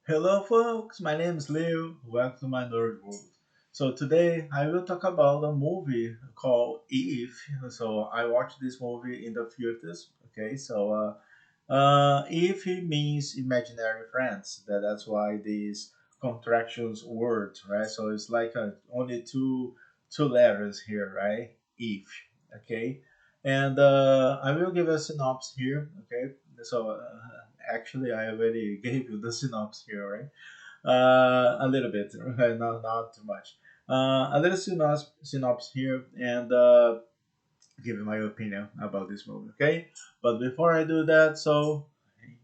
Hello, folks. My name is Leo. Welcome to my nerd world. So today I will talk about a movie called Eve. So I watched this movie in the theaters. Okay, Eve means imaginary friends. That's why these contractions words, right? So it's like only two letters here, right? Eve. Okay, and I will give a synopsis here. Okay, so actually I already gave you the synopsis here, right? A little bit, right? Not too much. A little synopsis here, and give you my opinion about this movie. Okay, but before I do that, so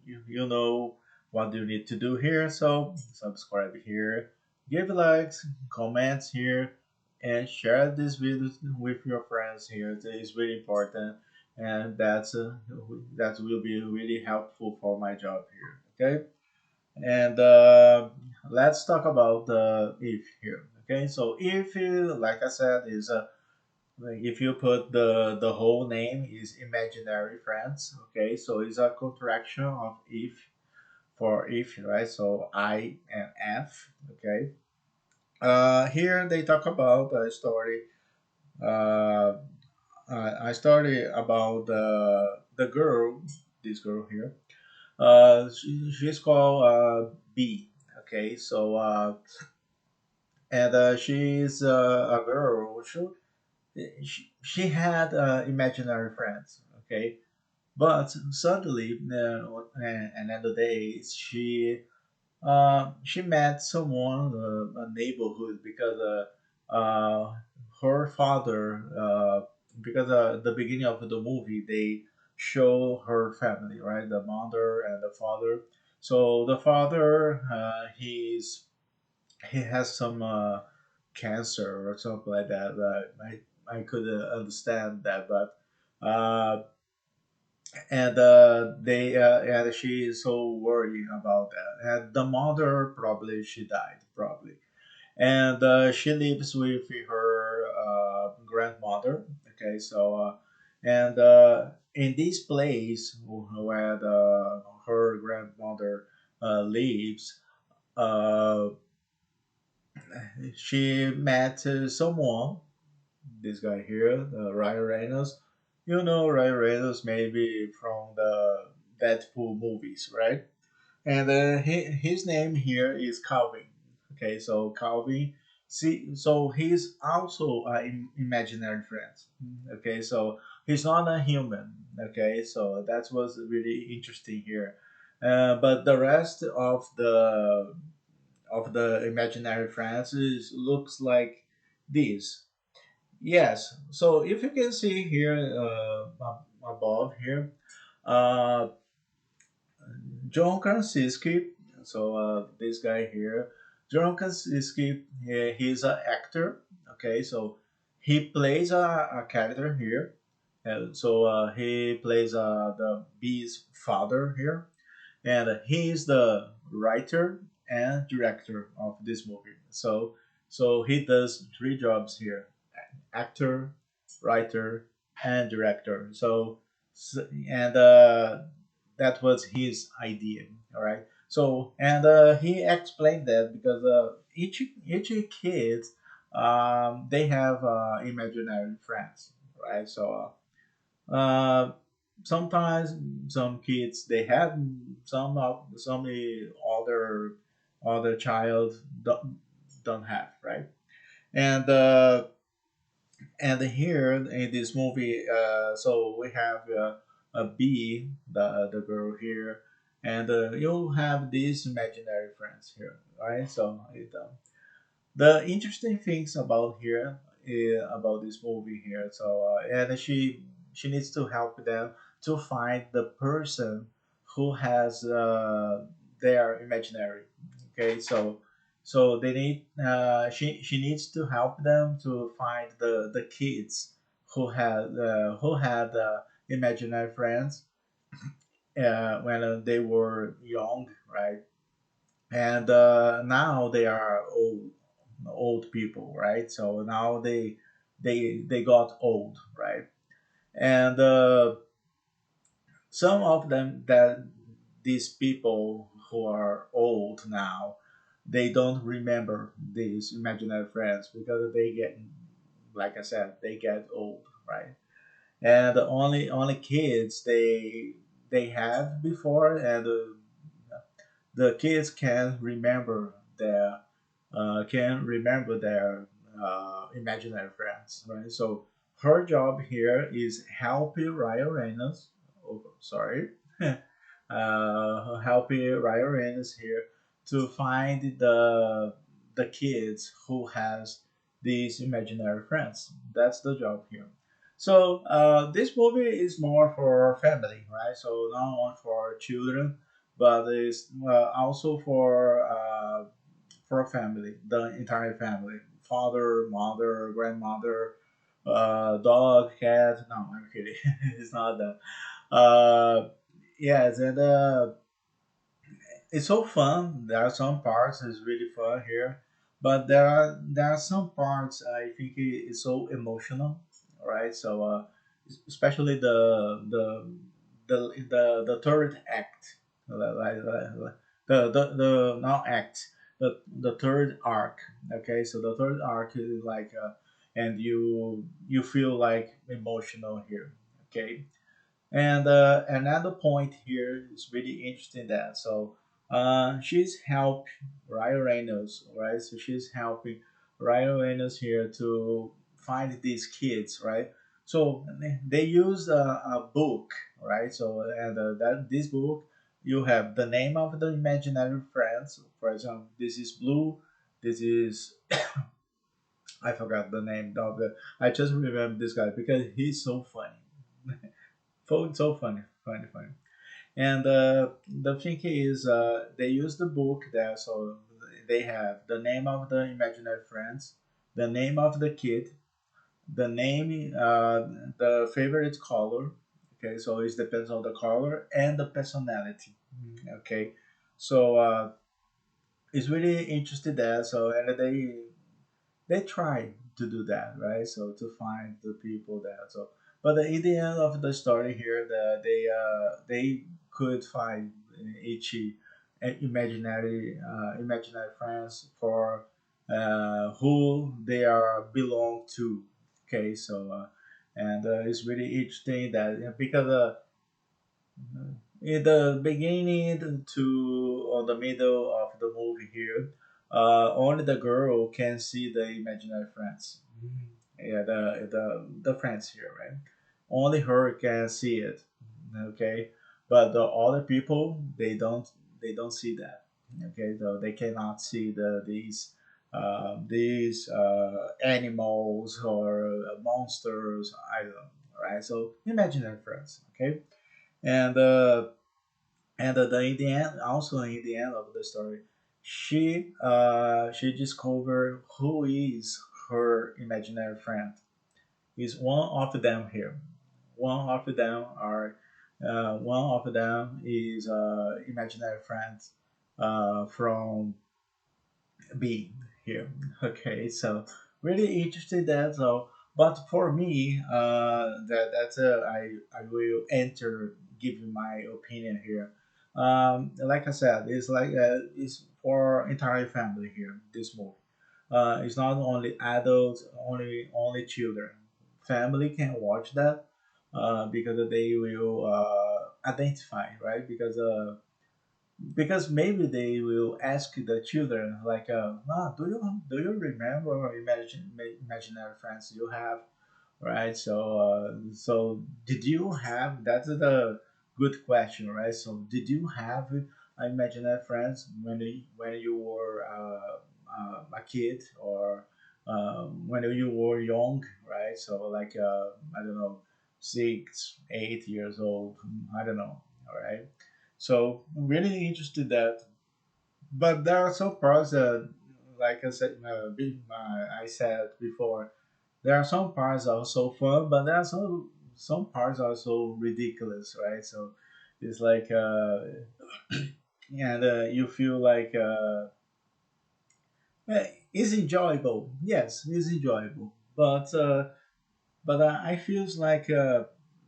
you know what you need to do here. So subscribe here, give likes, comments here, and share this video with your friends here. It is really important, and that will be really helpful for my job here. Okay, and let's talk about the if here. Okay, so if you, like I said, is if you put the whole name is imaginary friends. Okay, so it's a contraction of if for if, right? So I and F. Okay. Here they talk about a story. Uh, I started about the girl, this girl here. She's called B. Okay, so and she's a girl. She had imaginary friends. Okay, but suddenly, and at the day, she met someone, a neighborhood, because her father, because the beginning of the movie, they show her family, right? The mother and the father. So the father, he has some cancer or something like that. I could understand that, but uh, and she is so worried about that. And the mother probably she died probably, and she lives with her grandmother. Okay, and in this place where her grandmother lives. Uh, she met someone, this guy here, Ryan Reynolds. You know Ryan Reynolds maybe from the Deadpool movies, right? And his name here is Calvin. Okay, so Calvin, see, so he's also an imaginary friend. Okay, so he's not a human. Okay, so that was really interesting here. But the rest of the imaginary friends looks like this. Yes. So if you can see here above here, uh, John Krasinski. So this guy here, John Krasinski, he's an actor. Okay, so he plays a character here, and so he plays the bee's father here, and he is the writer and director of this movie. So he does three jobs here: actor, writer, and director. And that was his idea. All right. So and he explained that because each kid they have imaginary friends, right? So sometimes some kids they have some other child don't have, right? And and here in this movie, so we have a B, the girl here, and you'll have these imaginary friends here, right? The interesting things about here about this movie here. And she needs to help them to find the person who has their imaginary. Okay, so they need she needs to help them to find the kids who had imaginary friends when they were young, right? And now they are old people, right? So now they got old, right? And some of them that these people who are old now, they don't remember these imaginary friends because they get, like I said, they get old, right? And the only kids they have before, and the kids can remember their imaginary friends, right? So her job here is helping Ryan Reynolds. Oh, sorry, helping Ryan Reynolds here to find the kids who has these imaginary friends. That's the job here. So this movie is more for family, right? So not only for children, but it's also for a family, the entire family, father, mother, grandmother, dog, cat. No, I'm kidding. It's not that. Yes, and it's so fun. There are some parts is really fun here, but there are some parts I think it's so emotional, right? So especially the third act, the not act, the third arc. Okay, so the third arc is like, and you feel like emotional here. Okay, and another point here is really interesting that she's helping Ryan Reynolds, right? So she's helping Ryan Reynolds here to find these kids, right? So they use a book, right? So and that this book you have the name of the imaginary friends. For example, this is Blue. This is I forgot the name of the. I just remember this guy because he's so funny. So funny, funny, funny. And the thing is, they use the book there, so they have the name of the imaginary friends, the name of the kid, the name, the favorite color. Okay, so it depends on the color and the personality. Okay, so it's really interesting there. So and they try to do that, right? So to find the people there. So, but in the end of the story here, they could find each imaginary friends for who they are belong to. Okay, so and it's really interesting that because in the beginning to or the middle of the movie here, only the girl can see the imaginary friends. Yeah, the friends here, right? Only her can see it. Okay, but the other people they don't see that. Okay, so they cannot see these animals or monsters either. Right? So imaginary friends. Okay, and in the end, also in the end of the story, she discovered who is her imaginary friend. Is one of them here. One of them are one of them is imaginary friend from B here. Okay, so really interested that. So, but for me, that's I will enter give you my opinion here. Like I said, it's like it's for entire family here. This movie, it's not only adults, only children. Family can watch that because they will identify, right? Because maybe they will ask the children like, do you remember imaginary friends you have, right? So did you have, that's the good question, right? So did you have imaginary friends when you were a kid, or when you were young, right? So like I don't know, 6 8 years old, I don't know, all right. So I'm really interested that, but there are some parts that, like I said before, there are some parts also fun, but there are some parts also ridiculous, right? So it's like and you feel like it's enjoyable. Yes, it's enjoyable, but I feels like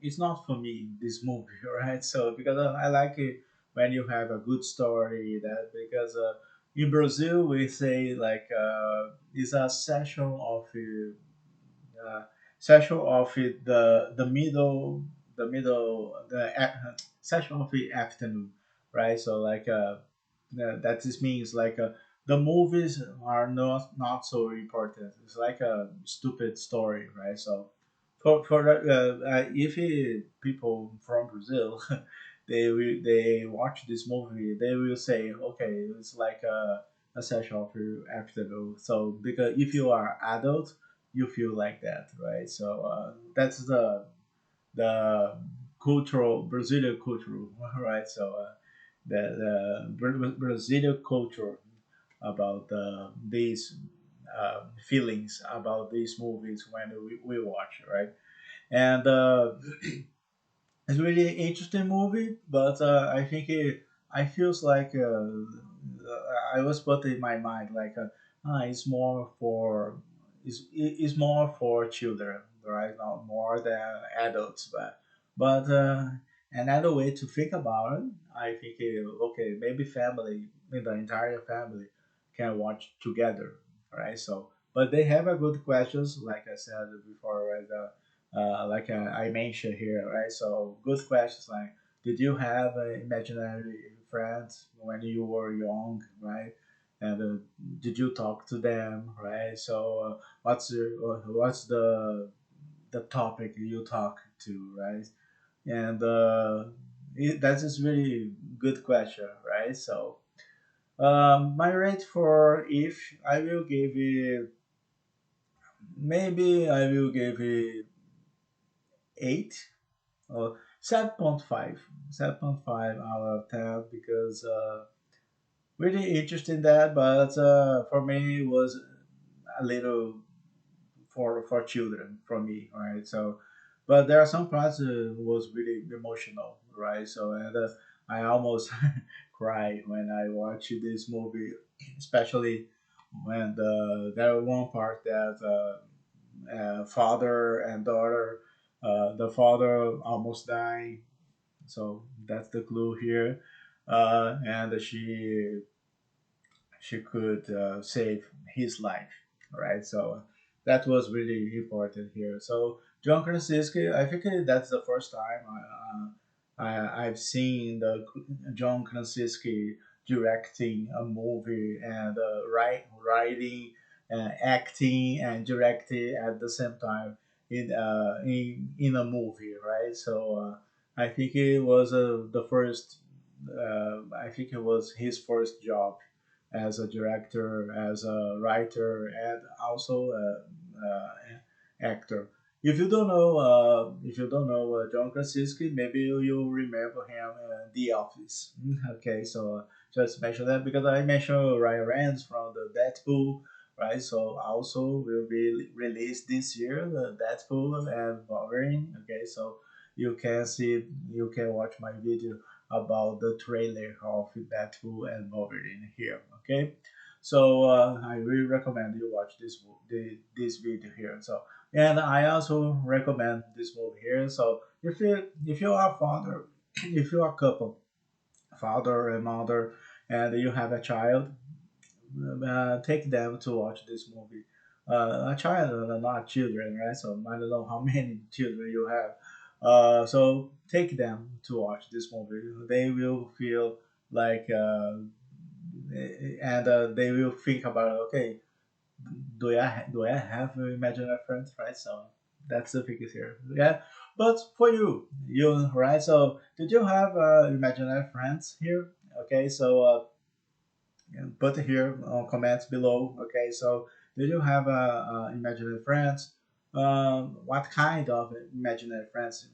it's not for me this movie, right? So because I like it when you have a good story. That because in Brazil we say like it's a session of uh, session of session of the afternoon, right? So like that just means like the movies are not so important. It's like a stupid story, right? So for if people from Brazil they watch this movie, they will say, okay, it's like a session of your afternoon. So because if you are adult, you feel like that, right? So that's the cultural Brazilian culture, right? So the Brazilian culture about these feelings about these movies when we watch, right? And it's really interesting movie, but I think I feels like I was put in my mind like it's more for it's more for children, right? Not more than adults, but another way to think about it, I think okay, maybe family, the entire family can watch together, right? So, but they have a good questions, like I said before, right? Like I mentioned here, right? So good questions like, did you have imaginary friends when you were young, right? And did you talk to them, right? So what's the topic you talk to, right? And that's just really good question, right? So my rate for if I will give it maybe I will give it 8 or 7.5, 7.5 out of 10 because really interested in that, but for me it was a little for children for me, right? So, but there are some parts was really emotional, right? So and I almost cry when I watch this movie, especially when there was one part that father and daughter, the father almost dying, so that's the clue here. And she could save his life, right? So that was really important here. So John Krasinski, I think that's the first time I've seen the John Krasinski directing a movie and writing, acting and directing at the same time in a movie, right? So I think it was the first. I think it was his first job as a director, as a writer, and also actor. If you don't know John Krasinski, maybe you remember him in The Office. Okay, so just mention that because I mentioned Ryan Reynolds from the Deadpool, right? So also will be released this year, the Deadpool and Wolverine. Okay, so you can watch my video about the trailer of Deadpool and Wolverine here. Okay, so I really recommend you watch this video here. So and I also recommend this movie here. So if you are a father, if you are a couple, father and mother, and you have a child, take them to watch this movie. A child, not children, right? So I don't know how many children you have. So take them to watch this movie. They will feel like, and they will think about, okay, do I have imaginary friends, right? So that's the thing is here, yeah. But for you, right? So did you have imaginary friends here? Okay, so and put here comments below. Okay, so do you have imaginary friends? What kind of imaginary friends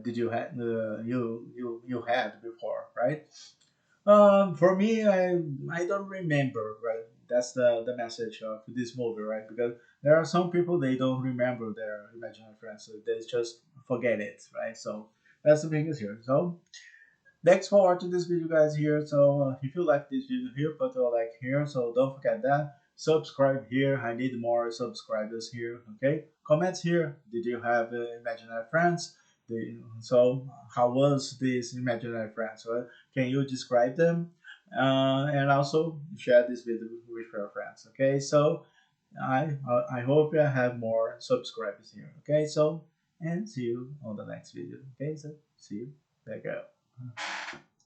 did you had you had before, right? For me, I don't remember, right? That's the message of this movie, right? Because there are some people they don't remember their imaginary friends, so they just forget it, right? So that's the biggest here. So thanks for watching this video, guys. Here, so if you like this video here, put a like here. So don't forget that. Subscribe here. I need more subscribers here. Okay. Comments here. Did you have imaginary friends? So how was this imaginary friends? So can you describe them? And also share this video with your friends. Okay, so I hope you have more subscribers here. Okay, so and see you on the next video. Okay, so see you. Take care.